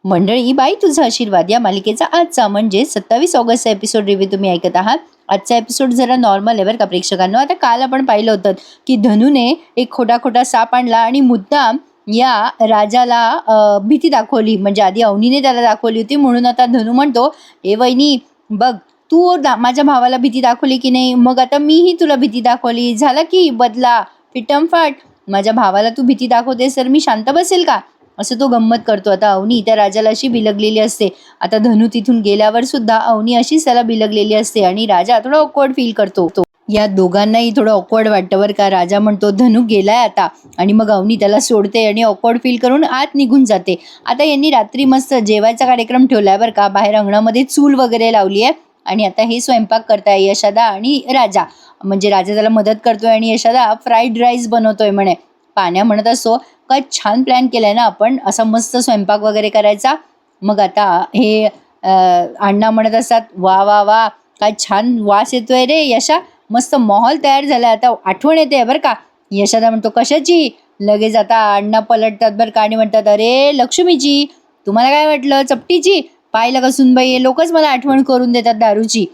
मंडळी, बाई तुझा आशीर्वाद या मालिकेचा आजचा म्हणजे 27 ऑगस्टचा एपिसोड रिव्ह्यू तुम्ही ऐकत आहात. आजचा एपिसोड जरा नॉर्मल आहे बरं का प्रेक्षकांनो. आता काल आपण पाहिलं होतं की धनूने एक खोटा साप आणला आणि मुद्दाम या राजाला भीती दाखवली. म्हणजे आधी अवनीने त्याला दाखवली होती, म्हणून आता धनू म्हणतो, ए वहिनी बघ, तू माझ्या भावाला भीती दाखवली की नाही, मग आता मीही तुला भीती दाखवली, झाला की बदला फिटमफाट. माझ्या भावाला तू भीती दाखवतेस तर मी शांत बसेल का, असं तो गंमत करतो. आता अवनी त्या राजाला अशी बिलगलेली असते. आता धनू तिथून गेल्यावर सुद्धा अवनी अशीच त्याला बिलगलेली असते आणि राजा थोडा ऑकवर्ड फील करतो. या दोघांनाही थोडं ऑकवर्ड वाटतं बरं का. राजा म्हणतो धनू गेलाय आता, आणि मग अवनी त्याला सोडते आणि ऑकवर्ड फील करून आत निघून जाते. आता यांनी रात्री मस्त जेवायचा कार्यक्रम ठेवलाय बरं का. बाहेर अंगणामध्ये चूल वगैरे लावली आहे आणि आता हे स्वयंपाक करताय यशोदा आणि राजा. म्हणजे राजा त्याला मदत करतोय आणि यशोदा फ्राईड राईस बनवतोय म्हणे. पाण्या म्हणत असतो, काय छान प्लॅन केलाय ना आपण, असा मस्त स्वयंपाक वगैरे करायचा. मग आता हे अण्णा म्हणत असतात, वा वा वा, काय छान वास येतोय रे यशा, मस्त माहोल तयार झाला. आता आठवण येते बरं का. यशोदा म्हणतो कशाची. लगेच आता अण्णा पलटतात बरं का आणि म्हणतात, अरे लक्ष्मीची, तुम्हाला काय वाटलं चपटीची, पाहिलं का सुनबाई, लोकच मला आठवण करून देतात दारूची.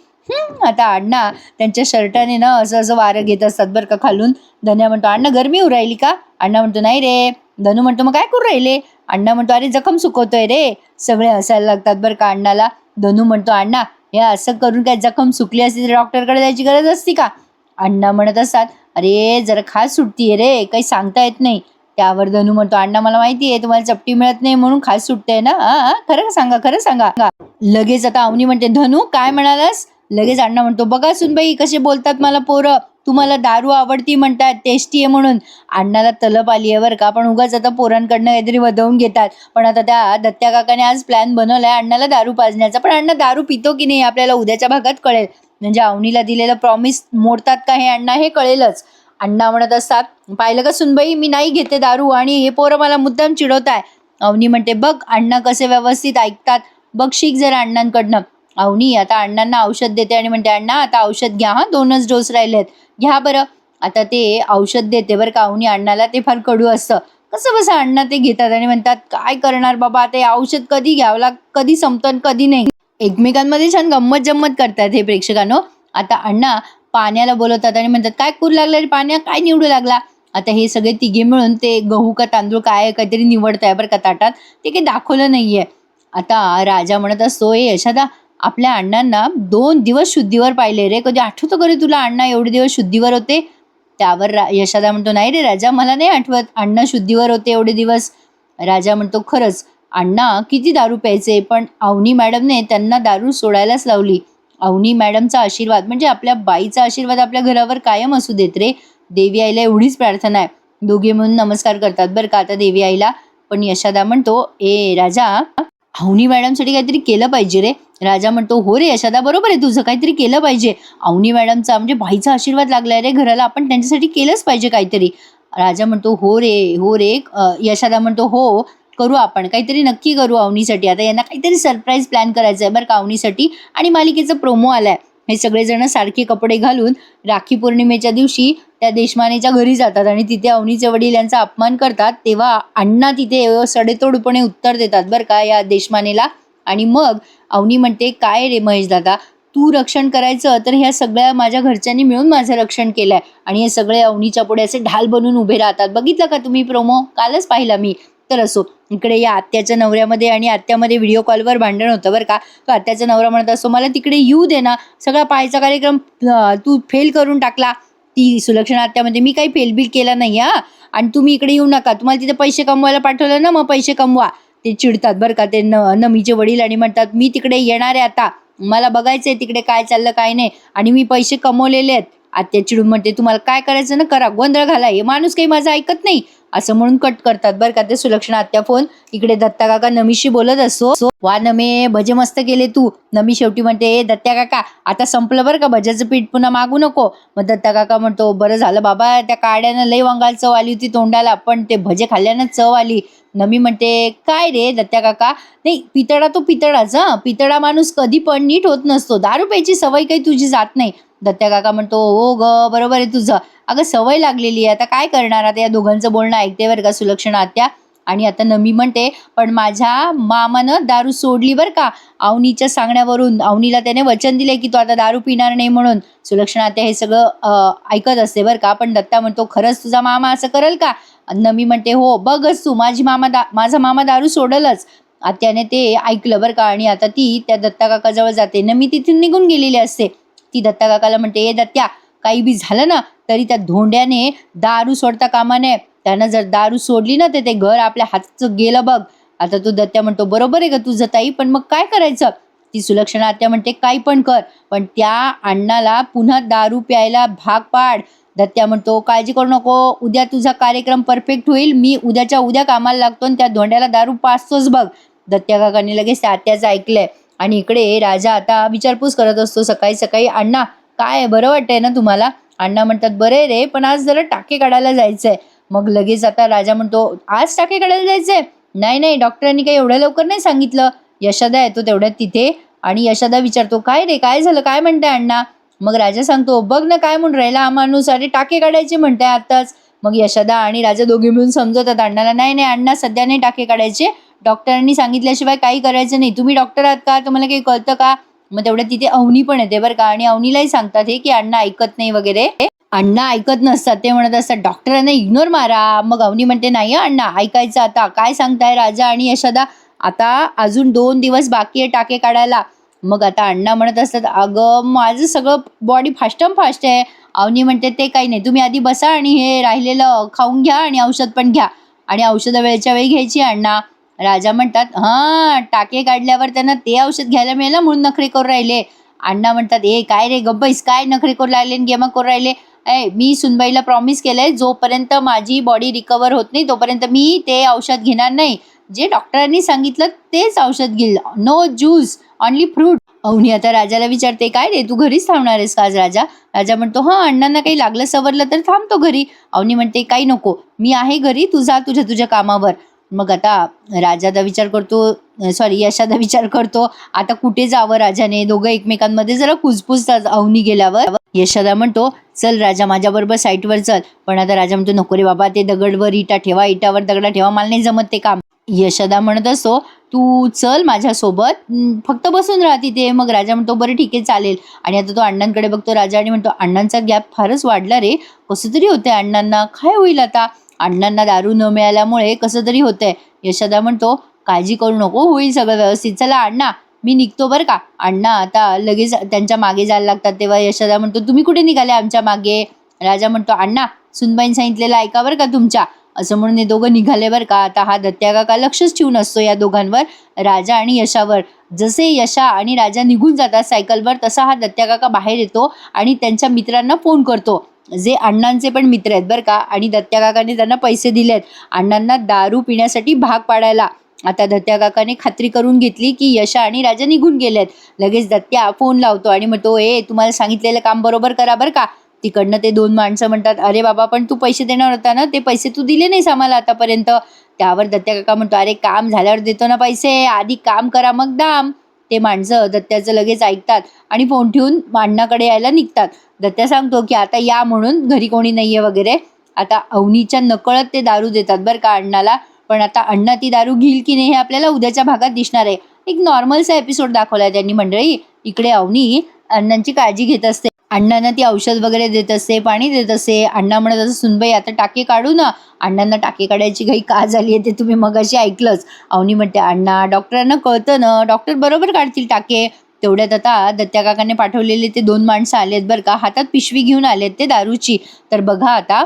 आता अण्णा त्यांच्या शर्टाने ना असं असं वारं घेत असतात बरं का खालून. धन्या म्हणतो, अण्णा गरमी होऊ राहिली का. अण्णा म्हणतो नाही रे. धनू म्हणतो मग काय करू राहिले. अण्णा म्हणतो अरे जखम सुकवतोय रे. सगळे हसायला लागतात बरं का अण्णाला. धनू म्हणतो, अण्णा हे असं करून काय जखम सुकली असती तर डॉक्टरकडे जायची गरज असती का. अण्णा म्हणत असतात, अरे जरा खास सुटतीये रे, काही सांगता येत नाही. त्यावर धनू म्हणतो, अण्णा मला माहिती आहे तुम्हाला चपटी मिळत नाही म्हणून खास सुटते ना, खरं सांगा खरं सांगा. लगेच आता अवनी म्हणते, धनू काय म्हणालास. लगेच अण्णा म्हणतो, बघा सुनबाई कसे बोलतात मला पोरं, तुम्हाला दारू आवडती म्हणतात, टेस्टी आहे म्हणून. अण्णाला तलप आली आहे बरं का, पण उगाच आता पोरांकडनं काहीतरी वदवून घेतात. पण आता त्या दत्त्या काकाने आज प्लॅन बनवलाय अण्णाला दारू पाजण्याचा. पण अण्णा दारू पितो की नाही आपल्याला उद्याच्या भागात कळेल. म्हणजे अवनीला दिलेलं प्रॉमिस मोडतात का हे अण्णा हे कळेलच. अण्णा म्हणत असतात, पाहिलं का सुनबाई, मी नाही घेते दारू आणि हे पोरं मला मुद्दाम चिडवताय. अवनी म्हणते, बघ अण्णा कसे व्यवस्थित ऐकतात, बघ शिक जरा अण्णांकडनं. अवनी आता अण्णांना औषध देते आणि म्हणते, अण्णा आता औषध घ्या, 2च डोस राहिलेत, घ्या बरं. आता ते औषध देते बरं का अवनी अण्णाला. ते फार कडू असतं. कसं बसं अण्णा ते घेतात आणि म्हणतात, काय करणार बाबा, ते औषध कधी घ्यावं कधी संपतं कधी नाही. एकमेकांमध्ये छान गंमत जम्मत करतात हे प्रेक्षकांनो. आता अण्णा पाण्याला बोलवतात आणि म्हणतात, काय करू लागला रे पाण्या, काय निवडू लागला. आता हे सगळे तिघे मिळून ते गहू का तांदूळ काय काहीतरी निवडताय बरं का ताटात. ते काही दाखवलं नाहीये. आता राजा म्हणत असतो, ए यशोदा, आपल्या अण्णांना 2 दिवस शुद्धीवर पाहिले रे, कधी आठवतं का रे तुला अण्णा एवढे दिवस शुद्धीवर होते. त्यावर यशोदा म्हणतो, नाही रे राजा, मला नाही आठवत अण्णा शुद्धीवर होते एवढे दिवस. राजा म्हणतो, खरंच अण्णा किती दारू प्यायचे, पण अवनी मॅडमने त्यांना दारू सोडायलाच लावली. अवनी मॅडमचा आशीर्वाद म्हणजे आपल्या बाईचा आशीर्वाद आपल्या घरावर कायम असू देत रे. देवी आईला एवढीच प्रार्थना आहे. दोघे म्हणून नमस्कार करतात बरं का आता देवी आईला. पण यशोदा म्हणतो, ए राजा, अवनी मॅडमसाठी काहीतरी केलं पाहिजे रे. राजा म्हणतो, हो रे यशोदा, बरोबर आहे तुझं, काहीतरी केलं पाहिजे. अवनी मॅडमचा म्हणजे बाईचा आशीर्वाद लागलाय रे घराला, आपण त्यांच्यासाठी केलंच पाहिजे काहीतरी. राजा म्हणतो, हो रे. यशोदा म्हणतो, हो करू, आपण काहीतरी नक्की करू अवनीसाठी. आता यांना काहीतरी सरप्राईज प्लॅन करायचं आहे बरं का अवनीसाठी. आणि मालिकेचा प्रोमो आलाय. हे सगळेजण सारखे कपडे घालून राखी पौर्णिमेच्या दिवशी त्या देशमानेच्या घरी जातात आणि तिथे अवनीचे वडील यांचा अपमान करतात. तेव्हा अण्णा तिथे सडेतोडपणे उत्तर देतात बरं का या देशमानेला. आणि मग अवनी म्हणते, काय रे महेश दादा, तू रक्षण करायचं तर ह्या सगळ्या माझ्या घरच्यांनी मिळून माझं रक्षण केलंय. आणि हे सगळे अवनीच्या पुढे असे ढाल बनून उभे राहतात. बघितलं का तुम्ही प्रोमो, कालच पाहिला मी. तर असो, इकडे या आत्याच्या नवऱ्यामध्ये आणि आत्यामध्ये व्हिडिओ कॉलवर भांडण होतं बरं का. तो आत्याचा नवरा म्हणत असतो, मला तिकडे येऊ दे ना, सगळा पाहायचा कार्यक्रम तू फेल करून टाकला. ती सुलक्षणा आत्यामध्ये, मी काही फेलबिल केला नाही आणि तुम्ही इकडे येऊ नका, तुम्हाला तिथे पैसे कमवायला पाठवलं ना, मग पैसे कमवा. ते चिडतात बरं का ते नमीचे वडील आणि म्हणतात, मी तिकडे येणार आहे आता, मला बघायचंय तिकडे काय चाललं काय नाही, आणि मी पैसे कमवलेले आहेत. आत्या चिडून म्हणते, तुम्हाला काय करायचं ना करा, गोंधळ घाला, हे माणूस काही माझं ऐकत नाही, असं म्हणून कट करतात बरं का ते सुलक्षणा आत्या फोन. इकडे दत्ता काका नमीशी बोलत असतो, वा नमे, भजे मस्त केले तू. नमी शेवटी म्हणते, दत्त्या काका आता संपलं बरं का, भज्याचं पीठ पुन्हा मागू नको. मग दत्ता काका म्हणतो, बरं झालं बाबा, त्या काड्यानं लई वंगाल चव आली होती तोंडाला, पण ते भजे खाल्ल्यानं चव आली. नमी म्हणते, काय रे दत्त्या काका, नाही पितळा तो पितळाच, पितळा माणूस कधी पण नीट होत नसतो, दारू प्यायची सवय काही तुझी जात नाही. दत्त्या काका म्हणतो, हो ग बरोबर आहे तुझं, अगं सवय लागलेली आहे, आता काय करणार. आता या दोघांचं बोलणं ऐकते बरं का सुलक्षणा आत्या. आणि आता नमी म्हणते, पण माझ्या मामानं दारू सोडली बरं का, अवनीच्या सांगण्यावरून. अवनीला त्याने वचन दिले की तो आता दारू पिणार नाही म्हणून. सुलक्षणा आत्या हे सगळं ऐकत असते बरं का. पण दत्ता म्हणतो, खरंच तुझा मामा असं करेल का? नमी म्हणते, हो बघच तू, माझा मामा दारू सोडलच. आत्याने ते ऐकलं बरं का. आणि आता ती त्या दत्ता काकाजवळ जाते. नमी तिथून निघून गेलेली असते. ती दत्ता काकाला म्हणते, ए दत्त्या, काही बी झालं ना तरी त्या धोंड्याने दारू सोडता कामा नये. त्यानं जर दारू सोडली ना तर ते घर आपल्या हातचं गेलं बघ. आता तो दत्त्या म्हणतो, बरोबर आहे का तुझं ताई, पण मग काय करायचं? ती सुलक्षणा आत्या म्हणते, काही पण कर, पण त्या अण्णाला पुन्हा दारू प्यायला भाग पाड. दत्त्या म्हणतो, काळजी करू नको, उद्या तुझा कार्यक्रम परफेक्ट होईल. मी उद्याच्या उद्या कामाला लागतो आणि त्या धोंड्याला दारू पाचतोच बघ. दत्त्या काकांनी लगेच आत्याचं ऐकलंय. आणि इकडे राजा आता विचारपूस करत असतो सकाळी सकाळी, अण्णा काय बरं वाटतंय ना तुम्हाला? अण्णा म्हणतात, बरे रे, पण आज जरा टाके काढायला जायचंय. मग लगेच आता राजा म्हणतो, आज टाके काढायला जायचंय? नाही नाही, डॉक्टरांनी काही एवढ्या लवकर नाही सांगितलं. यशोदा येतो तेवढ्यात तिथे आणि यशोदा विचारतो, काय रे, काय झालं, काय म्हणताय अण्णा? मग राजा सांगतो, बघ ना काय म्हणून राहिला हा माणूस, अरे टाके काढायचे म्हणताय आताच. मग यशोदा आणि राजा दोघे मिळून समजवतात अण्णाला, नाही नाही अण्णा, सध्या नाही टाके काढायचे, डॉक्टरांनी सांगितल्याशिवाय काही करायचं नाही. तुम्ही डॉक्टर आहात का? तुम्हाला काही कळतं का? मग तेवढ्या तिथे अवनी पण येते बरं का. आणि अवनीलाही सांगतात हे की अण्णा ऐकत नाही वगैरे. अण्णा ऐकत नसतात. ते म्हणत असतात, डॉक्टरांना इग्नोर मारा. मग अवनी म्हणते, नाही अण्णा, ऐकायचं आता. काय सांगताय राजा आणि यशोदा? आता अजून 2 दिवस बाकी आहे टाके काढायला. मग आता अण्णा म्हणत असतात, अगं माझं सगळं बॉडी फास्टम फास्ट आहे. अवनी म्हणते, ते काही नाही, तुम्ही आधी बसा आणि हे राहिलेलं खाऊन घ्या आणि औषध पण घ्या. आणि औषधं वेळच्या वेळी घ्यायची अण्णा. राजा म्हणतात, हां, टाके काढल्यावर त्यांना ते औषध घ्यायला मिळालं म्हणून नखरे करून राहिले. अण्णा म्हणतात, ए काय रे गब्बईस, काय नखरे करून राहिले गेमा करून राहिले? मी सुनबाईला प्रॉमिस केलंय, जोपर्यंत माझी बॉडी रिकवर होत नाही तोपर्यंत मी ते औषध घेणार नाही. जे डॉक्टरांनी सांगितलं तेच औषध घेईल. No juice, only fruit. Avani आता राजाला विचारते, काय रे, तू घरीच थांबणार आहेस का आज राजा? राजा म्हणतो, हां, अण्णांना काही लागलं सवरलं तर थांबतो घरी. अवनी म्हणते, काही नको, मी आहे घरी, तू जा तुझ्या कामावर. मग आता राजाचा विचार करतो, यशाचा विचार करतो, आता कुठे जावं राजाने. दोघं एकमेकांमध्ये जरा कुजबुजतात अवनी गेल्यावर. यशोदा म्हणतो, चल राजा, माझ्याबरोबर साईटवर चल. पण आता राजा म्हणतो, नको रे बाबा, ते दगडवर इटा ठेवा, इटावर दगडा ठेवा, मला नाही जमत ते काम. यशोदा म्हणत असतो, तू चल माझ्यासोबत, फक्त बसून राहा तिथे. मग राजा म्हणतो, बरं ठीक आहे चालेल. आणि आता तो अण्णांकडे बघतो राजा आणि म्हणतो, अण्णांचा गॅप फारच वाढला रे, कसं तरी होतंय अण्णांना, काय होईल आता? अण्णांना दारू न मिळाल्यामुळे कसं तरी होतंय. यशोदा म्हणतो, काळजी करू नको, होईल सगळं व्यवस्थित, चला अण्णा मी निघतो बरं का. अण्णा आता लगेच त्यांच्या मागे जायला लागतात. तेव्हा यशोदा म्हणतो, तुम्ही कुठे निघाले आमच्या मागे? राजा म्हणतो, अण्णा सुनबाईन सांगितलेलं ऐका बरं का तुमच्या. असं म्हणून हे दोघं निघाले बरं का. आता हा दत्त्या काका लक्षच ठेवून असतो या दोघांवर, राजा आणि यशावर. जसे यशा आणि राजा निघून जातात सायकलवर, तसा हा दत्त्या काका बाहेर येतो आणि त्यांच्या मित्रांना फोन करतो, जे अण्णांचे पण मित्र आहेत बरं का. आणि दत्त्या काकाने त्यांना पैसे दिलेत अण्णांना दारू पिण्यासाठी भाग पाडायला. आता दत्त्या काकाने खात्री करून घेतली की यशा आणि राजा निघून गेलेत. लगेच दत्त्या फोन लावतो आणि म्हणतो, तुम्हाला सांगितलेलं काम बरोबर करा बरं का. तिकडनं ते 2 माणसं म्हणतात, अरे बाबा, पण तू पैसे देणार होता ना, ते पैसे तू दिले नाहीस आम्हाला आतापर्यंत. त्यावर दत्त्या काका म्हणतो, अरे काम झाल्यावर देतो ना पैसे, आधी काम करा मग दाम. ते माणसं दत्त्याचं लगेच ऐकतात आणि फोन ठेवून अण्णाकडे यायला निघतात. दत्त्या सांगतो की आता या म्हणून, घरी कोणी नाहीये वगैरे. आता अवनीच्या नकळत ते दारू देतात बरं का अण्णाला. पण आता अण्णा ती दारू घेईल की नाही हे आपल्याला उद्याच्या भागात दिसणार आहे. एक नॉर्मलचा एपिसोड दाखवलाय त्यांनी मंडळी. इकडे अवनी अण्णांची काळजी घेत असते, अण्णांना ती औषध वगैरे देत असते, पाणी देत असते. अण्णा म्हणत असं, सुनबाई आता टाके काढू ना. अण्णांना टाके काढायची घाई का झाली आहे ते तुम्ही मगाशी ऐकलंच. अवनी म्हणते, अण्णा डॉक्टरांना कळतं ना, डॉक्टर बरोबर काढतील टाके. तेवढ्यात आता दत्त्या काकाने पाठवलेले ते 2 माणसं आलेत बरं का, हातात पिशवी घेऊन आलेत ते दारूची. तर बघा आता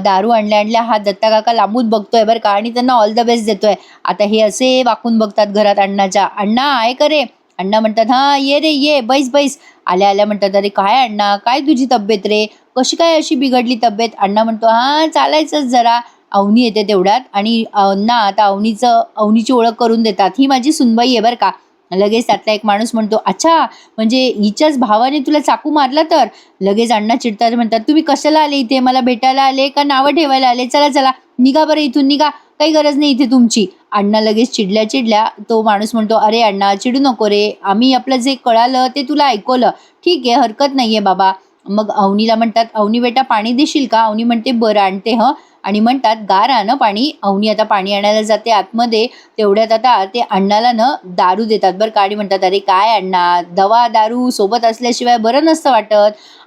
दारू आणल्या हा दत्ता काका लांबून बघतोय बरं का आणि त्यांना ऑल द बेस्ट देतोय. आता हे असे वाकून बघतात घरात अण्णाच्या. अण्णा आहे का रे? अण्णा म्हणतात, हां ये रे ये, बैस बैस. आल्या म्हणतात, अरे काय अण्णा, काय तुझी तब्येत रे, कशी काय अशी बिघडली तब्येत? अण्णा म्हणतो, हां चालायचंच जरा. अवनी येते तेवढ्यात आणि अण्णा आता अवनीची ओळख करून देतात, ही माझी सुनबाई आहे बरं का. लगेच त्यातला एक माणूस म्हणतो, अच्छा म्हणजे हिच्याच भावाने तुला चाकू मारला तर? लगेच अण्णा चिडतात, म्हणतात, तुम्ही कशाला आले इथे, मला भेटायला आले का नावं ठेवायला आले? चला चला निघा बरं इथून, निघा, काही गरज नाही इथे तुमची. अण्णा लगेच चिडल्या तो माणूस म्हणतो, अरे अण्णा चिडू नको रे, आम्ही आपलं जे कळालं ते तुला ऐकवलं, ठीक आहे हरकत नाहीये बाबा. मग अवनीला म्हणतात, "अवनी बेटा पाणी देशील का?" अवनी म्हणते, "बरं आणते हं." आणि म्हणतात, "गार आण पाणी." अवनी आता पाणी आणायला जाते आतमध्ये. तेवढ्यात आता ते अण्णाला दारू देतात बरं का आणि म्हणतात, "अरे काय अण्णा, दवा दारू सोबत असल्याशिवाय बरं नसतं वाटत."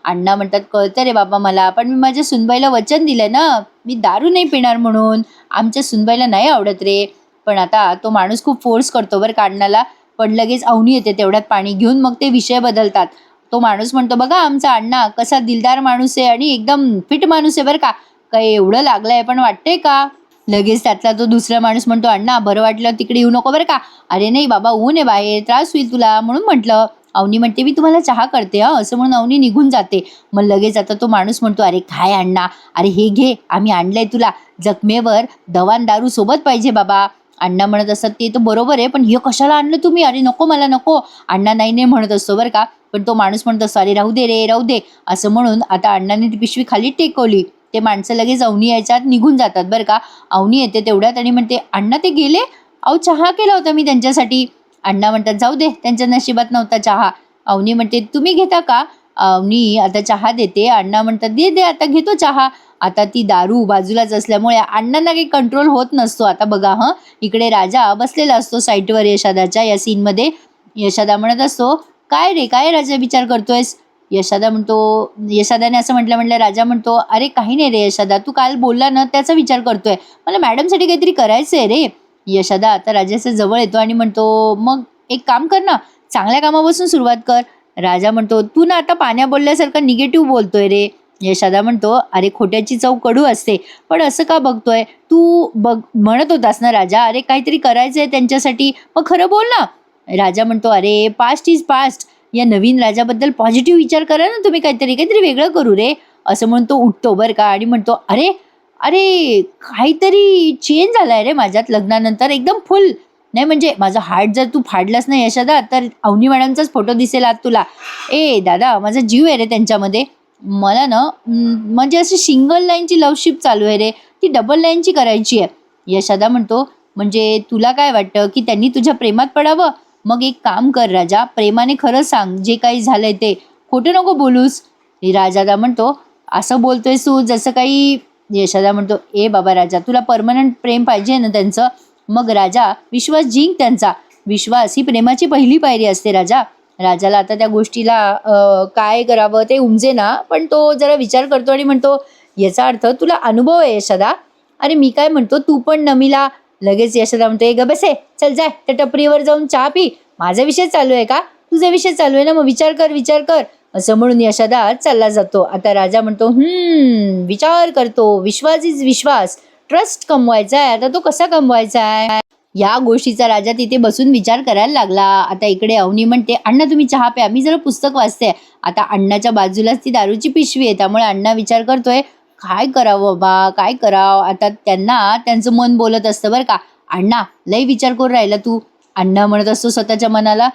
अण्णा म्हणतात, "कळतं रे बाबा मला, पण मी माझ्या सुनबाईला वचन दिलंय ना, मी दारू नाही पिणार म्हणून. आमच्या सुनबाईला नाही आवडत रे." पण आता तो माणूस खूप फोर्स करतो बरं का अण्णाला. पण लगेच अवनी येते तेवढ्यात पाणी घेऊन. मग ते विषय बदलतात. तो माणूस म्हणतो, "बघा आमचा अण्णा कसा दिलदार माणूस आहे आणि एकदम फिट माणूस आहे बरं का. काही एवढं लागलंय पण वाटतंय का?" लगेच त्यातला तो दुसरा माणूस म्हणतो, "अण्णा बरं वाटलं तिकडे येऊ नको बरं का." "अरे नाही बाबा, ऊन आहे बाहेर, त्रास होईल तुला म्हणून म्हटलं." अवनी म्हणते, "मी तुम्हाला चहा करते हं." असं म्हणून अवनी निघून जाते. मग लगेच आता तो माणूस म्हणतो, "अरे काय अण्णा, अरे हे घे, आम्ही आणलंय तुला. जखमेवर दवा आणि दारू सोबत पाहिजे बाबा." अण्णा म्हणत असतात, "ते तर बरोबर आहे, पण हे कशाला आणलं तुम्ही?" "अरे नको, मला नको." अण्णा नाही नाही म्हणत असतो बरं का. पण तो माणूस म्हणतो, "सॉरी, राहू दे रे, राहू दे." असं म्हणून आता अण्णाने ती पिशवी खाली टेकवली. ते माणसं लगेच अवनी यायच्या आत निघून जातात बरं का. अवनी येते तेवढ्यात आणि म्हणते, "अण्णा ते गेले? अहो चहा केला होता मी त्यांच्यासाठी." अण्णा म्हणतात, "जाऊ दे, त्यांच्या नशिबात नव्हता चहा." अवनी म्हणते, "तुम्ही घेता का?" अवनी आता चहा देते. अण्णा म्हणतात, "दे दे, आता घेतो चहा." आता ती दारू बाजूलाच असल्यामुळे अण्णांना काही कंट्रोल होत नसतो. आता बघा हं, इकडे राजा बसलेला असतो साईटवर यशादाच्या या सीनमध्ये. यशादा म्हणत असतो, "काय रे, काय राजा विचार करतोयस?" यशादाने असं म्हटलं राजा म्हणतो, "अरे काही नाही रे यशादा, तू काल बोलला ना त्याचा विचार करतोय. मला मॅडमसाठी काहीतरी करायचं आहे रे." यशादा आता राजाच्या जवळ येतो आणि म्हणतो, "मग एक काम कर ना, चांगल्या कामापासून सुरुवात कर." राजा म्हणतो, "तू ना आता पाण्या बोलल्यासारखं निगेटिव्ह बोलतोय रे." यशादा म्हणतो, "अरे खोट्याची चव कडू असते, पण असं का बघतोय? तू बघ म्हणत होतास ना राजा, अरे काहीतरी करायचंय त्यांच्यासाठी, मग खरं बोल ना." राजा म्हणतो, "अरे पास्ट इज पास्ट. या नवीन राजाबद्दल पॉझिटिव्ह विचार करा ना तुम्ही, काहीतरी काहीतरी वेगळं करू रे." असं म्हणून तो उठतो बरं का आणि म्हणतो, "अरे अरे काहीतरी चेंज झालाय रे माझ्यात लग्नानंतर, एकदम फुल. नाही म्हणजे माझं हार्ट जर तू फाडलास ना यशोदा, तर अवनी मॅडमचाच फोटो दिसेल आज तुला. ए दादा, माझा जीव आहे रे त्यांच्यामध्ये. मला ना म्हणजे अशी सिंगल लाईनची लव्हशिप चालू आहे रे, ती डबल लाईनची करायची आहे." यशोदा म्हणतो, "म्हणजे तुला काय वाटतं की त्यांनी तुझ्या प्रेमात पडावं? मग एक काम कर राजा, प्रेमाने खरं सांग जे काही झालंय ते, खोटं नको बोलूस." राजादा म्हणतो, "असं बोलतोयस तू जसं काही." यशोदा म्हणतो, "ए बाबा राजा, तुला परमनंट प्रेम पाहिजे ना त्यांचं? मग राजा विश्वास जिंक त्यांचा. विश्वास ही प्रेमाची पहिली पायरी असते राजा." राजाला आता त्या गोष्टीला काय करावं ते उमजेना, पण तो जरा विचार करतो आणि म्हणतो, "याचा अर्थ तुला अनुभव आहे यशोदा. अरे मी काय म्हणतो, तू पण नमीला." लगेच यशोदा म्हणतो, "ए ग बसे, चल जाय त्या टपरीवर जाऊन चहा पी. माझा विषय चालू आहे का? तुझा विषय चालू आहे ना, मग विचार कर, विचार कर." असं म्हणून यशोदा चालला जातो. आता राजा म्हणतो, विचार करतो. विश्वास इज विश्वास. ट्रस्ट कमवायचा आहे. आता तो कसा कमवायचा आहे?" या गोष्टीचा राजा तिथे बसून विचार करायला लागला. आता इकडे अवनी म्हणते, "अण्णा तुम्ही चहा प्या, मी जरा पुस्तक वाचते." आता अण्णाच्या बाजूलाच ती दारूची पिशवी आहे, त्यामुळे अण्णा विचार करतोय, काय करावं बाबा, काय करावं. आता त्यांना त्यांचं मन बोलत असतं बरं का, "अण्णा लय विचार करून राहिला तू." अण्णा म्हणत असतो स्वतःच्या मनाला,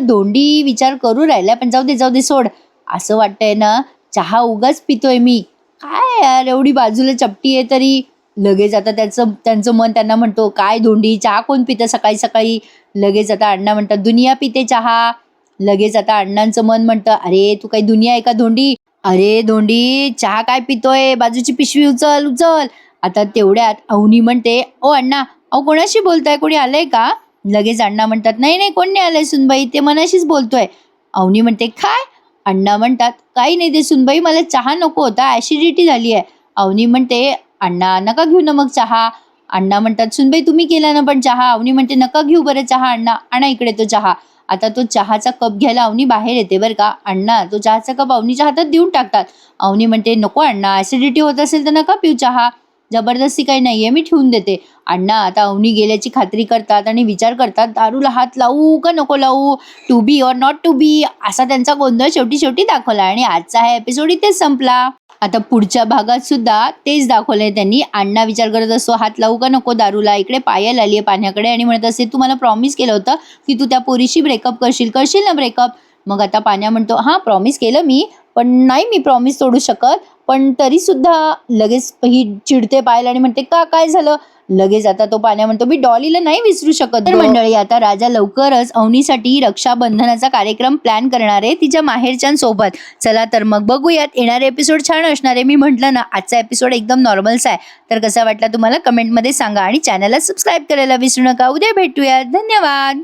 धोंडी विचार करू राहिला, पण जाऊ दे जाऊ दे सोड. असं वाटतंय ना, चहा उगाच पितोय मी. काय यार, एवढी बाजूला चपटी आहे तरी." लगेच आता त्यांचं मन त्यांना म्हणतो, "काय धोंडी, चहा कोण पितं सकाळी सकाळी?" लगेच आता अण्णा म्हणतात, "दुनिया पिते चहा." लगेच आता अण्णांचं मन म्हणतं, "अरे तू काही दुनिया आहे का धोंडी? अरे धोंडी, चहा काय पितोय, बाजूची पिशवी उचल उचल." आता तेवढ्यात अवनी म्हणते, "ओ अण्णा, अहो कोणाशी बोलताय, कोणी आलंय का?" लगेच अण्णा म्हणतात, "नाही नाही, कोण नाही आलंय सुनबाई, ते मनाशीच बोलतोय." अवनी म्हणते, "काय?" अण्णा म्हणतात, "काही नाही ते सुनबाई, मला चहा नको होता, ऍसिडिटी झाली आहे." अवनी म्हणते, "अण्णा नका घेऊ ना मग चहा." अण्णा म्हणतात, "सुनबाई तुम्ही केला ना पण चहा." अवनी म्हणते, "नका घेऊ बरं चहा अण्णा, आणा इकडे तो चहा." आता तो चहाचा कप घ्यायला अवनी बाहेर येते बरं का. अण्णा तो चहाचा कप अवनीच्या हातात देऊन टाकतात. अवनी म्हणते, "नको अण्णा, ऍसिडिटी होत असेल तर नका पिऊ चहा. जबरदस्ती काही नाहीये, मी ठेवून देते." अण्णा आता अवनी गेल्याची खात्री करतात आणि विचार करतात, दारूला हात लावू का नको लावू, to be or not to be, असा त्यांचा गोंधळ शेवटी शेवटी दाखवला आणि आजचा हा एपिसोड इथेच संपला. आता पुढच्या भागात सुद्धा तेच दाखवलंय त्यांनी. अण्णा विचार करत असतो, हात लावू का नको दारूला. इकडे पायल आली आहे पाण्याकडे आणि म्हणत असते, "तू मला प्रॉमिस केलं होतं की तू त्या पोरीशी ब्रेकअप करशील ना ब्रेकअप." मग आता पाण्या म्हणतो, "हां प्रॉमिस केलं मी, पण नाही मी प्रॉमिस तोडू शकत." पण तरी सुद्धा लगेच ही चिडते पायल आणि म्हणते, "का काय झालं?" लगेच आता तो पाण्या म्हणतो मी डॉलीला नाही विसरू शकत. तर मंडळी आता राजा लवकरच अवनीसाठी रक्षाबंधनाचा कार्यक्रम प्लॅन करणार आहे तिच्या माहेरच्यांसोबत. चला तर मग बघूयात, येणारे एपिसोड छान असणार आहे. मी म्हटलं ना आजचा एपिसोड एकदम नॉर्मलचा आहे. तर कसा वाटला तुम्हाला कमेंटमध्ये सांगा आणि चॅनलला सबस्क्राईब करायला विसरू नका. उद्या भेटूयात. धन्यवाद.